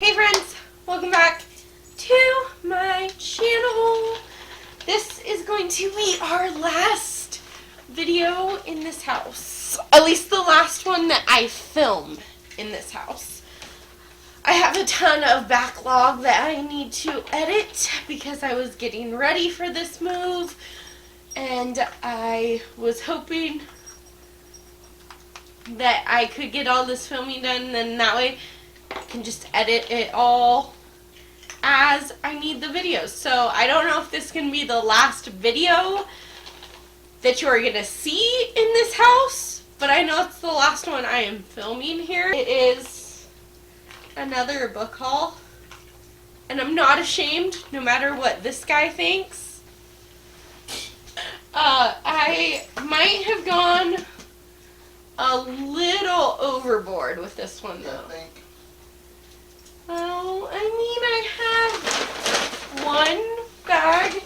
Hey friends, welcome back to my channel. This is going to be our last video in this house. At least the last one that I filmed in this house. I have a ton of backlog that I need to edit because I was getting ready for this move. And I was hoping that I could get all this filming done, and then that way I can just edit it all as I need the videos. So I don't know if this can be the last video that you are going to see in this house, but I know it's the last one I am filming here. It is another book haul, and I'm not ashamed no matter what this guy thinks. I might have gone a little overboard with this one though. Well, I mean, I have one bag,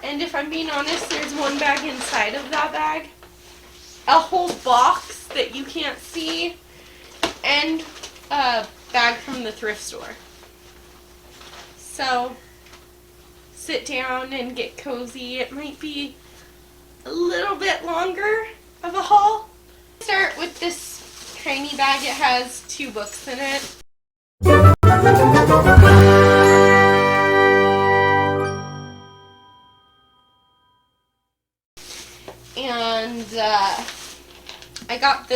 and if I'm being honest, there's one bag inside of that bag, a whole box that you can't see, and a bag from the thrift store. So, sit down and get cozy. It might be a little bit longer of a haul. Start with this tiny bag. It has 2 books in it. And I got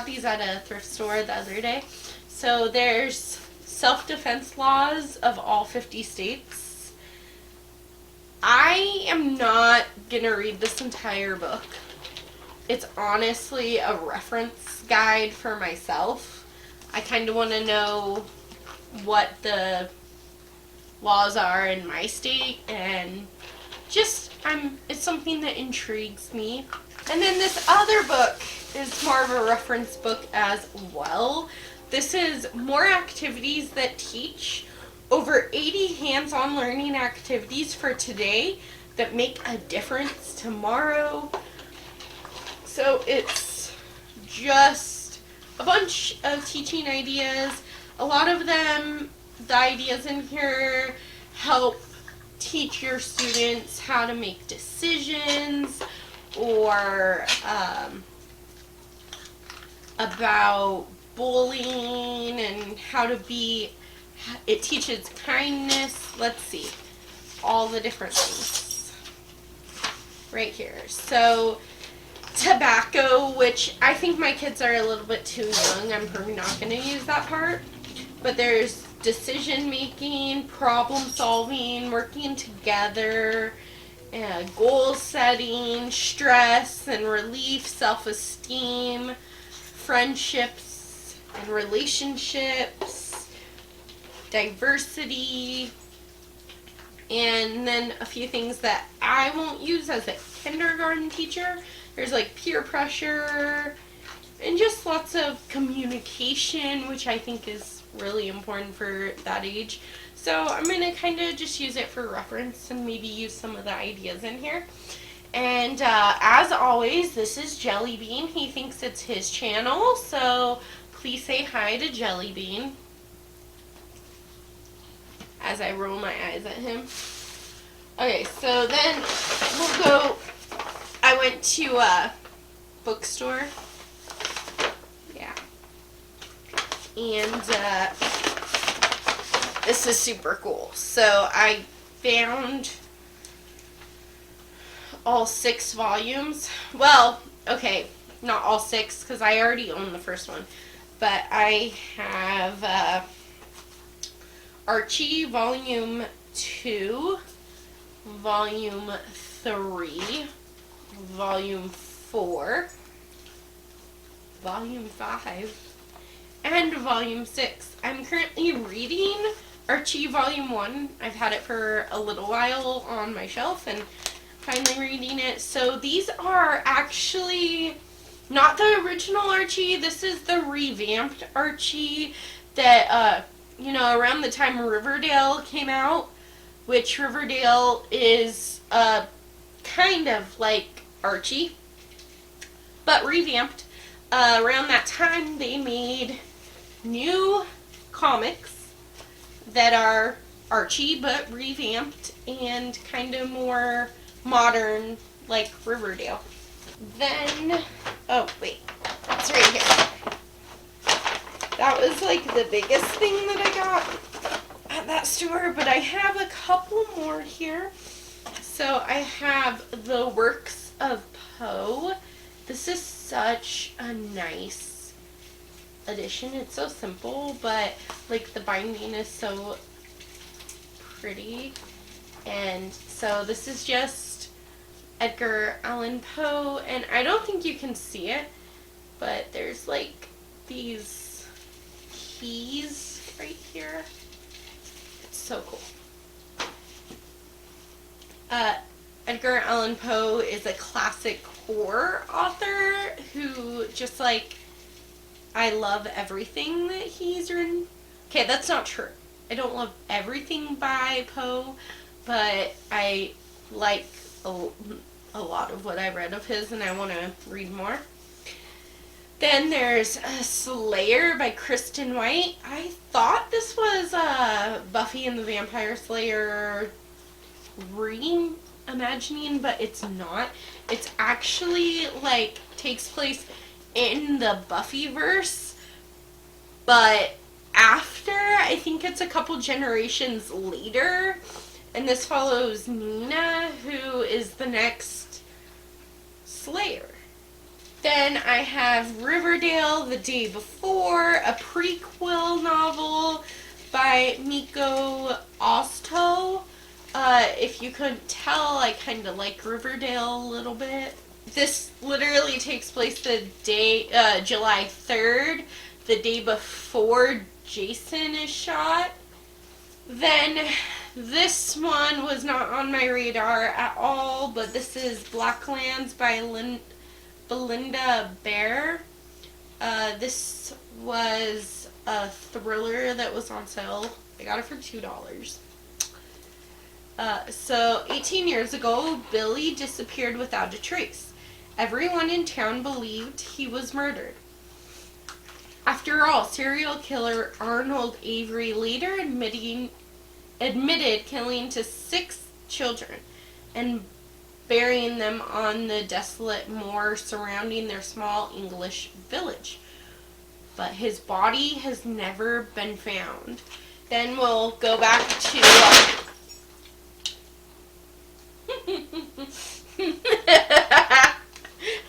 these at a thrift store the other day. So there's self-defense laws of all 50 states. I am not gonna read this entire book. It's honestly a reference guide for myself. I kind of want to know what the laws are in my state, and just it's something that intrigues me. And then this other book is more of a reference book as well. This is more activities that teach over 80 hands-on learning activities for today that make a difference tomorrow. So it's just a bunch of teaching ideas. A lot of them, the ideas in here help teach your students how to make decisions, or about bullying and how to be. It teaches kindness. Let's see, all the different things right here. So tobacco, which I think my kids are a little bit too young. I'm probably not going to use that part. But there's decision making, problem solving, working together, goal setting, stress and relief, self-esteem, friendships and relationships, diversity, and then a few things that I won't use as a kindergarten teacher. There's like peer pressure and just lots of communication, which I think is really important for that age. So I'm going to kind of just use it for reference and maybe use some of the ideas in here. And as always, this is Jelly Bean. He thinks it's his channel, so please say hi to Jelly Bean as I roll my eyes at him. Okay, so then we'll go. I went to a bookstore. Yeah. And this is super cool. So I found all 6 volumes. Well, okay, not all 6 because I already own the first one. But I have Archie Volume 2, Volume 3, Volume 4, Volume 5, and Volume 6. I'm currently reading Archie Volume 1. I've had it for a little while on my shelf and finally reading it. So these are actually not the original Archie. This is the revamped Archie that, around the time Riverdale came out, which Riverdale is kind of like Archie, but revamped. Around that time, they made new comics that are Archie but revamped and kind of more modern, like Riverdale. Then, oh wait, it's right here. That was like the biggest thing that I got at that store, but I have a couple more here. So I have the Works of Poe. This is such a nice edition. It's so simple, but like the binding is so pretty. And so this is just Edgar Allan Poe, and I don't think you can see it, but there's like these keys right here. It's so cool. Edgar Allan Poe is a classic horror author who just like, I love everything that he's written. Okay, that's not true. I don't love everything by Poe, but I like a lot of what I read of his, and I want to read more. Then there's Slayer by Kristen White. I thought this was Buffy and the Vampire Slayer reimagining, but it's not. It's actually like takes place in the Buffyverse, but after, I think it's a couple generations later, and this follows Nina, who is the next Slayer. Then I have Riverdale the Day Before, a prequel novel by Miko Osto. If you couldn't tell, I kind of like Riverdale a little bit. This literally takes place the day, July 3rd, the day before Jason is shot. Then this one was not on my radar at all, but this is Blacklands by Belinda Bear. This was a thriller that was on sale. I got it for $2. So 18 years ago, Billy disappeared without a trace. Everyone in town believed he was murdered. After all, serial killer Arnold Avery later admitted killing 6 children and burying them on the desolate moor surrounding their small English village. But his body has never been found. Then we'll go back to...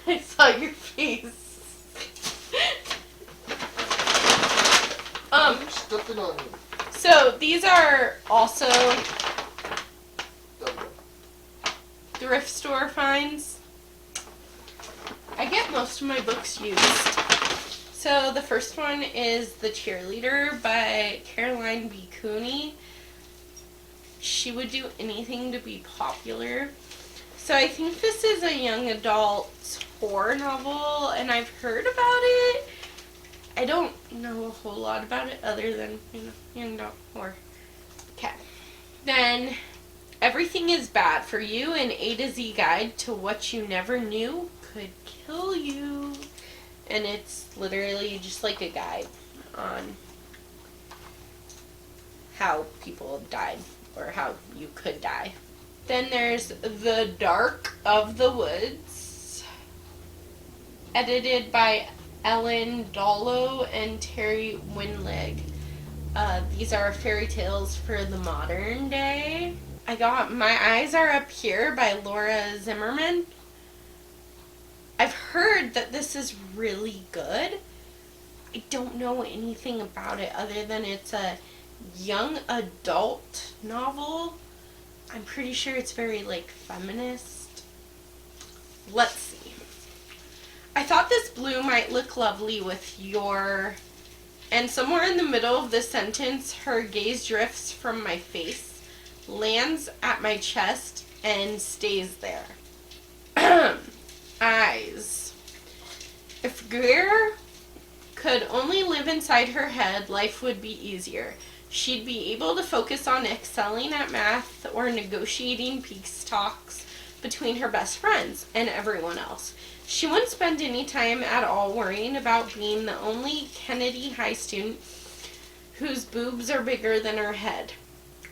I saw your face. Stepping on you. So these are also thrift store finds. I get most of my books used. So the first one is The Cheerleader by Caroline B. Cooney. She would do anything to be popular. So I think this is a young adult horror novel, and I've heard about it. I don't know a whole lot about it other than, young adult horror. Okay. Then, Everything is Bad for You, an A to Z guide to what you never knew could kill you. And it's literally just like a guide on how people died, or how you could die. Then there's The Dark of the Woods, edited by Ellen Dollo and Terry Winleg. These are fairy tales for the modern day. I got My Eyes Are Up Here by Laura Zimmerman. I've heard that this is really good. I don't know anything about it other than it's a young adult novel. I'm pretty sure it's very, feminist. Let's see. I thought this blue might look lovely with your... And somewhere in the middle of this sentence, her gaze drifts from my face, lands at my chest, and stays there. Eyes. If Greer could only live inside her head, life would be easier. She'd be able to focus on excelling at math or negotiating peace talks between her best friends and everyone else. She wouldn't spend any time at all worrying about being the only Kennedy High student whose boobs are bigger than her head.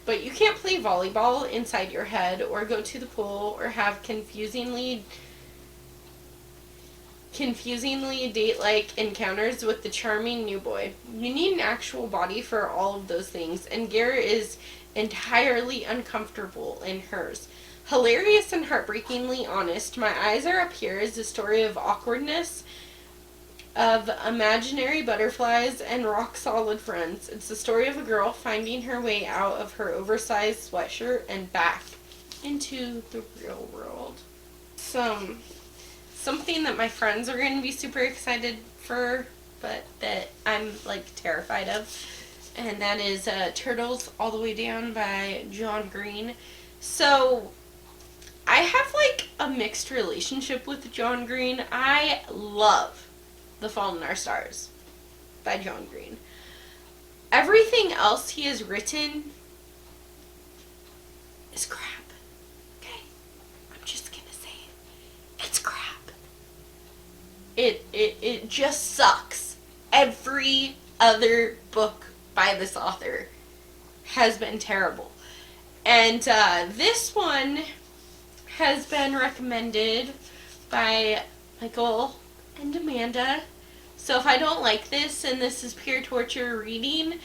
But you can't play volleyball inside your head or go to the pool or have confusingly date-like encounters with the charming new boy. You need an actual body for all of those things, and Garrett is entirely uncomfortable in hers. Hilarious and heartbreakingly honest, My Eyes Are Up Here is a story of awkwardness, of imaginary butterflies, and rock-solid friends. It's the story of a girl finding her way out of her oversized sweatshirt and back into the real world. Something that my friends are going to be super excited for, but that I'm, like, terrified of. And that is Turtles All the Way Down by John Green. So, I have, like, a mixed relationship with John Green. I love The Fault in Our Stars by John Green. Everything else he has written is crap. Okay? I'm just gonna say it. It's crap. It just sucks. Every other book by this author has been terrible. And this one has been recommended by Michael and Amanda. So if I don't like this and this is pure torture reading,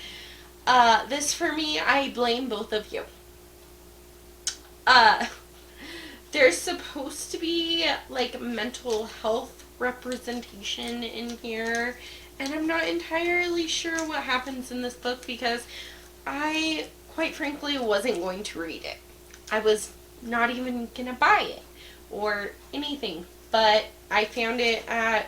this for me, I blame both of you. There's supposed to be like mental health representation in here, and I'm not entirely sure what happens in this book because I, quite frankly, wasn't going to read it. I was not even gonna buy it or anything, but I found it at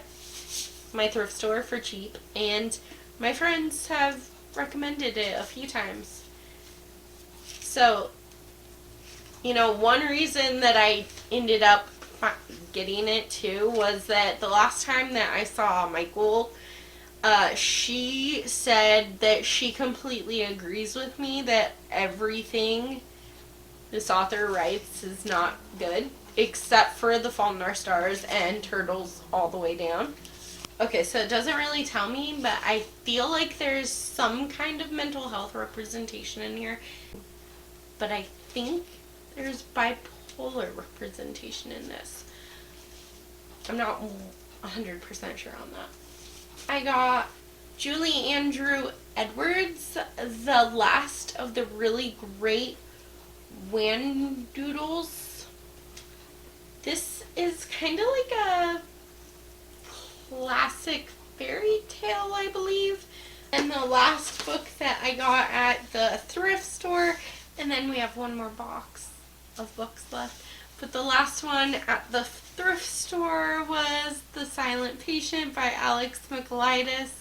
my thrift store for cheap, and my friends have recommended it a few times. So, you know, one reason that I ended up getting it too was that the last time that I saw Michael, she said that she completely agrees with me that everything this author writes is not good, except for The Fault in Our Stars and Turtles All the Way Down. Okay, so it doesn't really tell me, but I feel like there's some kind of mental health representation in here. But I think there's bipolar representation in this. I'm not 100% sure on that. I got Julie Andrew Edwards, The Last of the Really Great Wandoodles. This is kind of like a classic fairy tale, I believe. And the last book that I got at the thrift store, and then we have one more box of books left. But the last one at the thrift store was The Silent Patient by Alex Michaelides.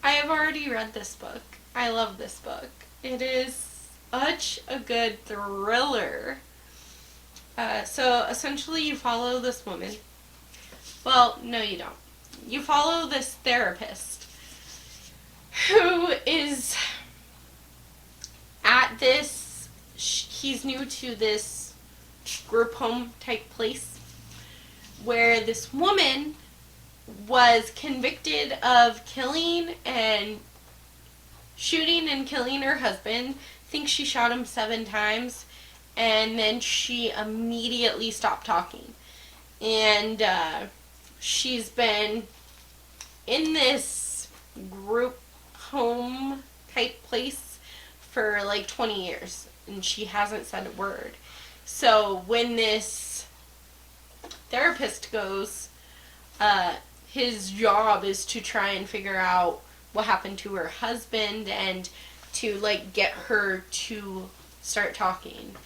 I have already read this book. I love this book. It is such a good thriller. So essentially you follow this woman. Well, no you don't. You follow this therapist who is at this, he's new to this group home type place where this woman was convicted of killing and shooting and killing her husband. I think she shot him 7 times, and then she immediately stopped talking. And she's been in this group home type place for like 20 years, and she hasn't said a word. So when this therapist goes, his job is to try and figure out what happened to her husband and to like get her to start talking.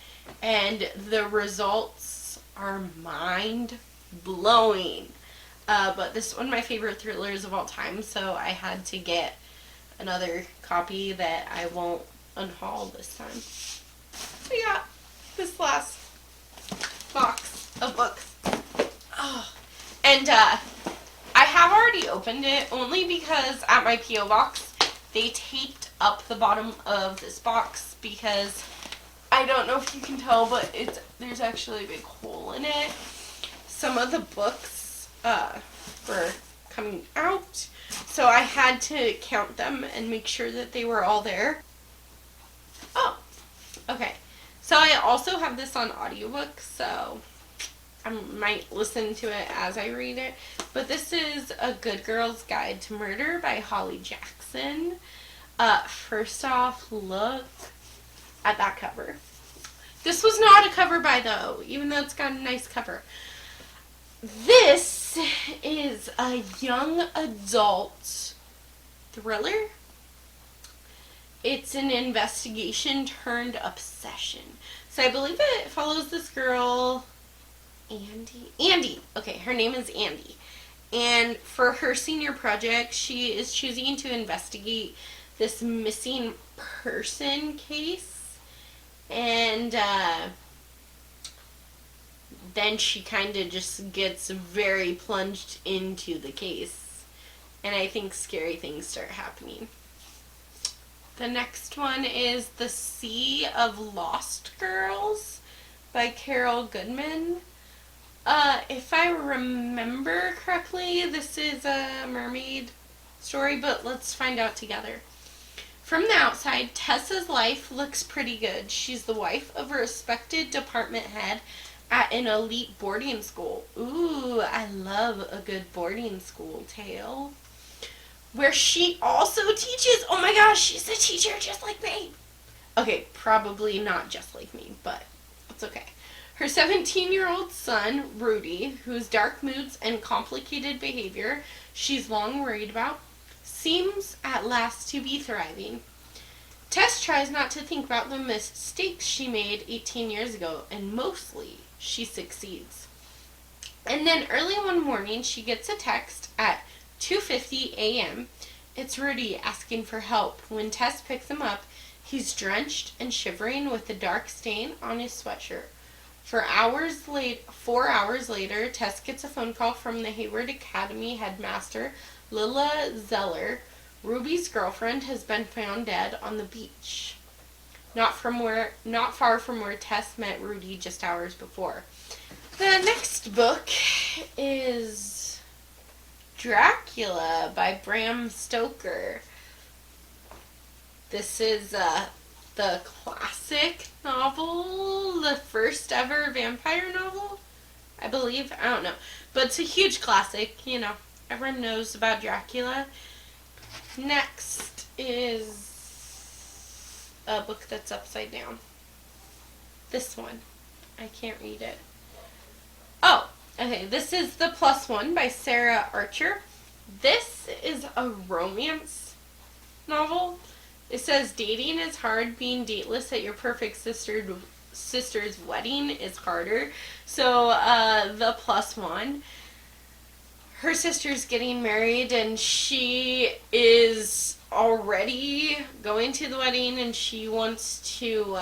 And the results are mind blowing. But this is one of my favorite thrillers of all time, so I had to get another copy that I won't unhaul this time. So yeah, this last box of books. Oh. And I have already opened it only because at my P.O. box they taped up the bottom of this box because I don't know if you can tell, but there's actually a big hole in it. Some of the books were coming out. So I had to count them and make sure that they were all there. Oh, okay. So I also have this on audiobook, so I might listen to it as I read it. But this is A Good Girl's Guide to Murder by Holly Jackson. First off, look at that cover. This was not a cover by though, even though it's got a nice cover. This is a young adult thriller. It's an investigation turned obsession. So I believe it follows this girl, Andy. Okay, her name is Andy. And for her senior project, she is choosing to investigate this missing person case. And then she kind of just gets very plunged into the case. And I think scary things start happening. The next one is The Sea of Lost Girls by Carol Goodman. If I remember correctly, this is a mermaid story, but let's find out together. From the outside, Tessa's life looks pretty good. She's the wife of a respected department head at an elite boarding school. Ooh, I love a good boarding school tale. Where she also teaches. Oh my gosh, she's a teacher just like me. Okay, probably not just like me, but it's okay. Her 17-year-old son, Rudy, whose dark moods and complicated behavior she's long worried about, seems at last to be thriving. Tess tries not to think about the mistakes she made 18 years ago, and mostly she succeeds. And then early one morning, she gets a text at 2:50 a.m. It's Rudy asking for help. When Tess picks him up, he's drenched and shivering with a dark stain on his sweatshirt. 4 hours later, Tess gets a phone call from the Hayward Academy headmaster, Lila Zeller. Ruby's girlfriend has been found dead on the beach, not far from where Tess met Rudy just hours before. The next book is Dracula by Bram Stoker. This is the classic novel, the first ever vampire novel, I believe. I don't know. But it's a huge classic, you know. Everyone knows about Dracula. Next is a book that's upside down. This one. I can't read it. Oh, okay. This is The Plus One by Sarah Archer. This is a romance novel. It says dating is hard, being dateless at your perfect sister's wedding is harder. So, The Plus One. Her sister's getting married and she is already going to the wedding and she wants to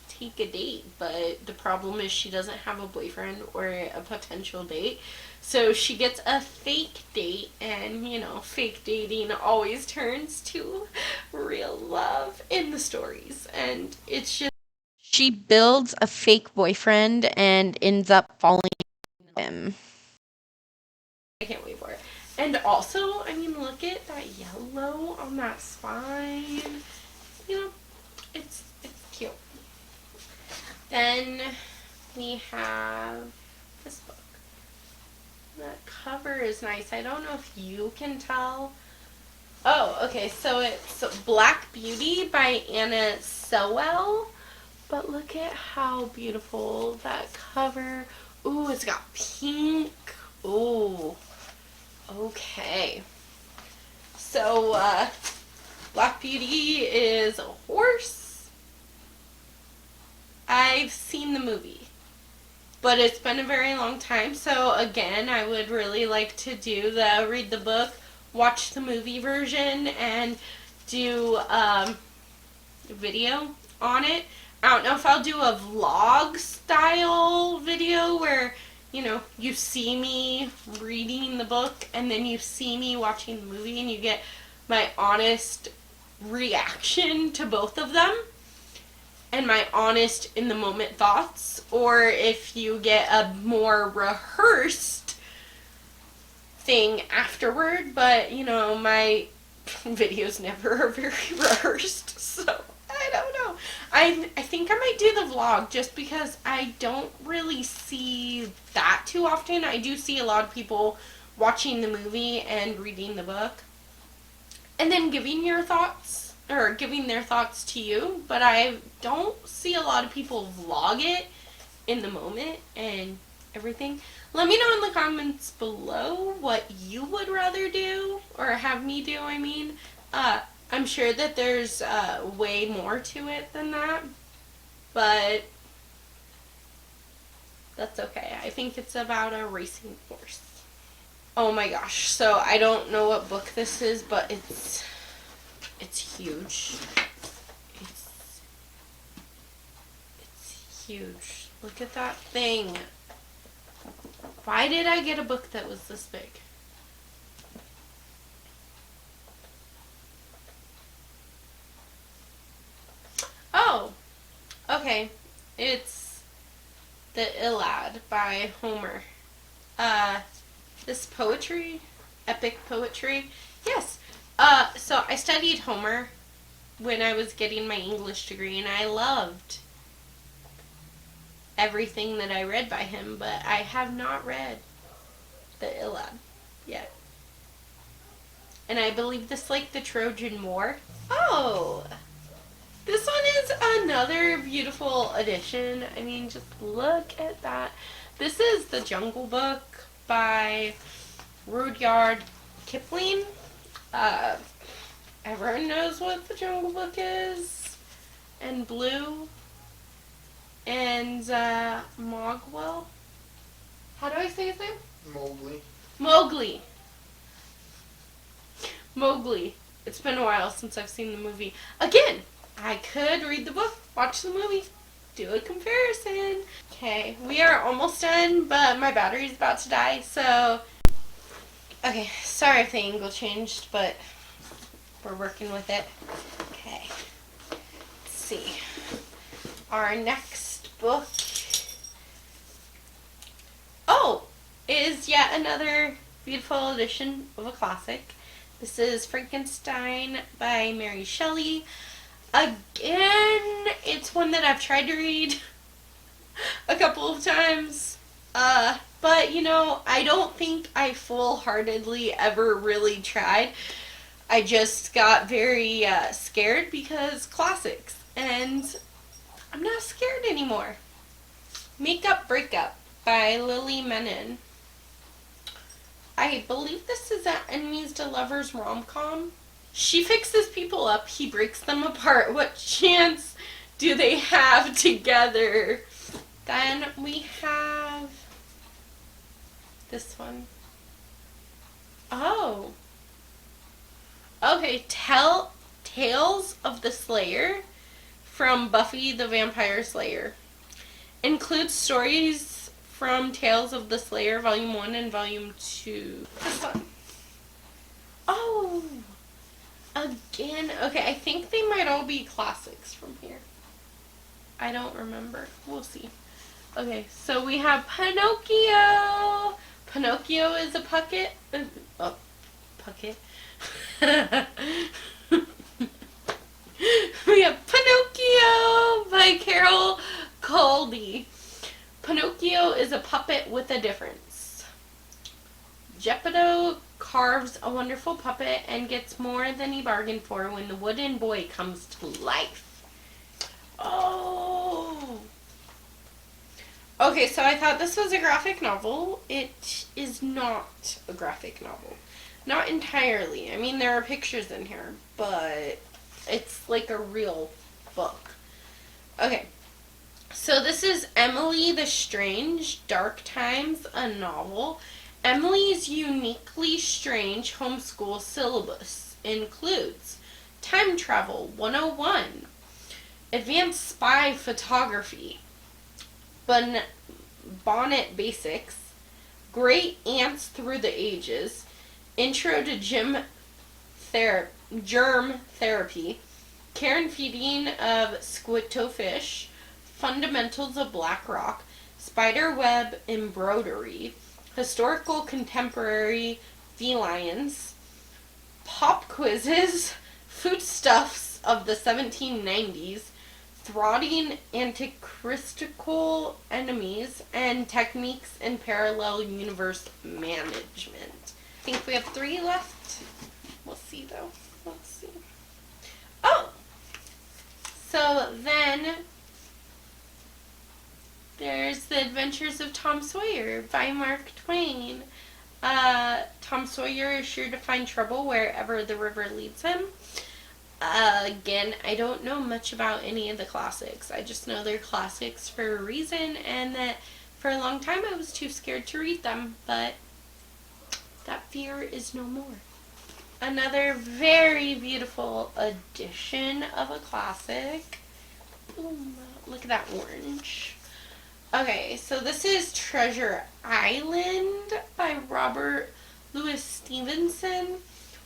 take a date, but the problem is she doesn't have a boyfriend or a potential date. So she gets a fake date, and you know, fake dating always turns to real love in the stories. And it's just, she builds a fake boyfriend and ends up falling in him. I can't wait for it. And also, I mean, look at that yellow on that spine. You know, it's cute. Then we have this book. The cover is nice. I don't know if you can tell. Oh, okay. So it's Black Beauty by Anna Sewell. But look at how beautiful that cover. Ooh, it's got pink. Ooh. Okay. So, Black Beauty is a horse. I've seen the movie, but it's been a very long time. So again, I would really like to do the read the book, watch the movie version, and do video on it. I don't know if I'll do a vlog style video where, you know, you see me reading the book and then you see me watching the movie and you get my honest reaction to both of them and my honest in the moment thoughts, or if you get a more rehearsed thing afterward, but you know, my videos never are very rehearsed, so I don't know. I think I might do the vlog just because I don't really see that too often. I do see a lot of people watching the movie and reading the book and then giving your thoughts or giving their thoughts to you, but I don't see a lot of people vlog it in the moment and everything. Let me know in the comments below what you would rather do, or have me do, I mean. I'm sure that there's way more to it than that, but that's okay. I think it's about a racing horse. Oh my gosh, so I don't know what book this is, but it's huge. It's huge. Look at that thing. Why did I get a book that was this big? Oh, okay. It's the Aladd by Homer. This poetry, epic poetry. Yes. So I studied Homer when I was getting my English degree, and I loved everything that I read by him, but I have not read the Aladd yet. And I believe this like the Trojan War. Oh, this one is another beautiful edition. I mean, just look at that. This is The Jungle Book by Rudyard Kipling. Everyone knows what The Jungle Book is. And Blue. And Mogwell. How do I say his name? Mowgli. Mowgli. Mowgli. It's been a while since I've seen the movie. Again, I could read the book, watch the movie, do a comparison. Okay, we are almost done, but my battery's about to die, so... Okay, sorry if the angle changed, but we're working with it. Okay, let's see. Our next book, is yet another beautiful edition of a classic. This is Frankenstein by Mary Shelley. Again, it's one that I've tried to read a couple of times, but you know, I don't think I full-heartedly ever really tried. I just got very scared because classics, and I'm not scared anymore. Makeup Breakup by Lily Menon. I believe this is an enemies to lovers rom-com. She fixes people up, he breaks them apart. What chance do they have together? Then we have this one. Oh. Okay, Tales of the Slayer from Buffy the Vampire Slayer. Includes stories from Tales of the Slayer, Volume 1 and Volume 2. This one. Oh! Again. Okay, I think they might all be classics from here. I don't remember. We'll see. Okay, so we have Pinocchio. Pinocchio is a puppet. Puppet. We have Pinocchio by Carol Caldy. Pinocchio is a puppet with a difference. Geppetto carves a wonderful puppet and gets more than he bargained for when the wooden boy comes to life. Oh! Okay, so I thought this was a graphic novel. It is not a graphic novel. Not entirely. I mean, there are pictures in here, but it's like a real book. Okay. So this is Emily the Strange, Dark Times, a novel. Emily's uniquely strange homeschool syllabus includes Time Travel 101, Advanced Spy Photography, Bonnet Basics, Great Aunts Through the Ages, Intro to Germ Therapy, Care and Feeding of Squidtofish, Fundamentals of Black Rock, Spiderweb Embroidery, Historical Contemporary felines, pop quizzes, foodstuffs of the 1790s, thwarting antichristical enemies, and techniques in parallel universe management. I think we have 3 left. We'll see though. Let's see. Oh! So then there's The Adventures of Tom Sawyer by Mark Twain. Tom Sawyer is sure to find trouble wherever the river leads him. Again, I don't know much about any of the classics. I just know they're classics for a reason, and that for a long time I was too scared to read them, but that fear is no more. Another very beautiful edition of a classic. Ooh, look at that orange. Okay, so this is Treasure Island by Robert Louis Stevenson.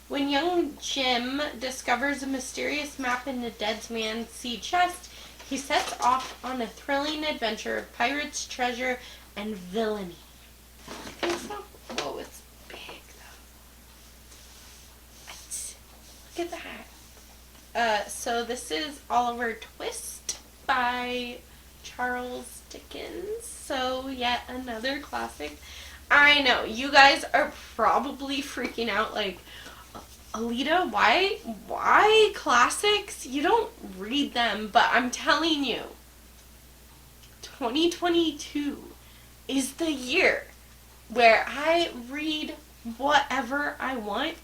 When young Jim discovers a mysterious map in the dead man's sea chest, he sets off on a thrilling adventure of pirates, treasure, and villainy. I think so. Whoa, it's big though. What? Look at that. So this is Oliver Twist by Charles Dickens. So yet another classic. I know, you guys are probably freaking out like, Alita, why classics? You don't read them, but I'm telling you, 2022 is the year where I read whatever I want,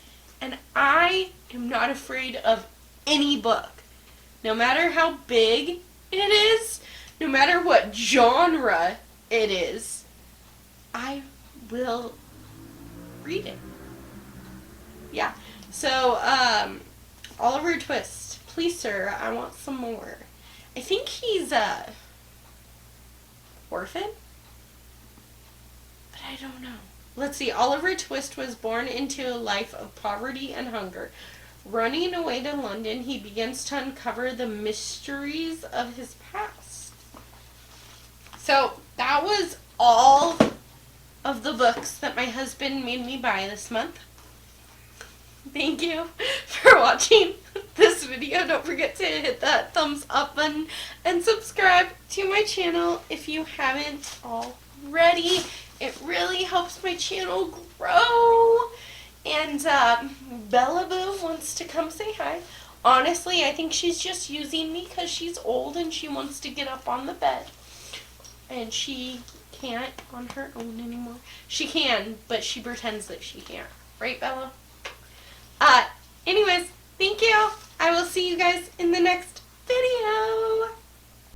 and I am not afraid of any book. No matter how big it is, no matter what genre it is, I will read it. Yeah. So, Oliver Twist, please sir, I want some more. I think he's orphan, but I don't know. Let's see, Oliver Twist was born into a life of poverty and hunger. Running away to London, he begins to uncover the mysteries of his past. So, that was all of the books that my husband made me buy this month. Thank you for watching this video. Don't forget to hit that thumbs up button and subscribe to my channel if you haven't already. It really helps my channel grow. And Bella Boo wants to come say hi. Honestly, I think she's just using me because she's old and she wants to get up on the bed. And she can't on her own anymore. She can, but she pretends that she can't. Right, Bella? Anyways, thank you. I will see you guys in the next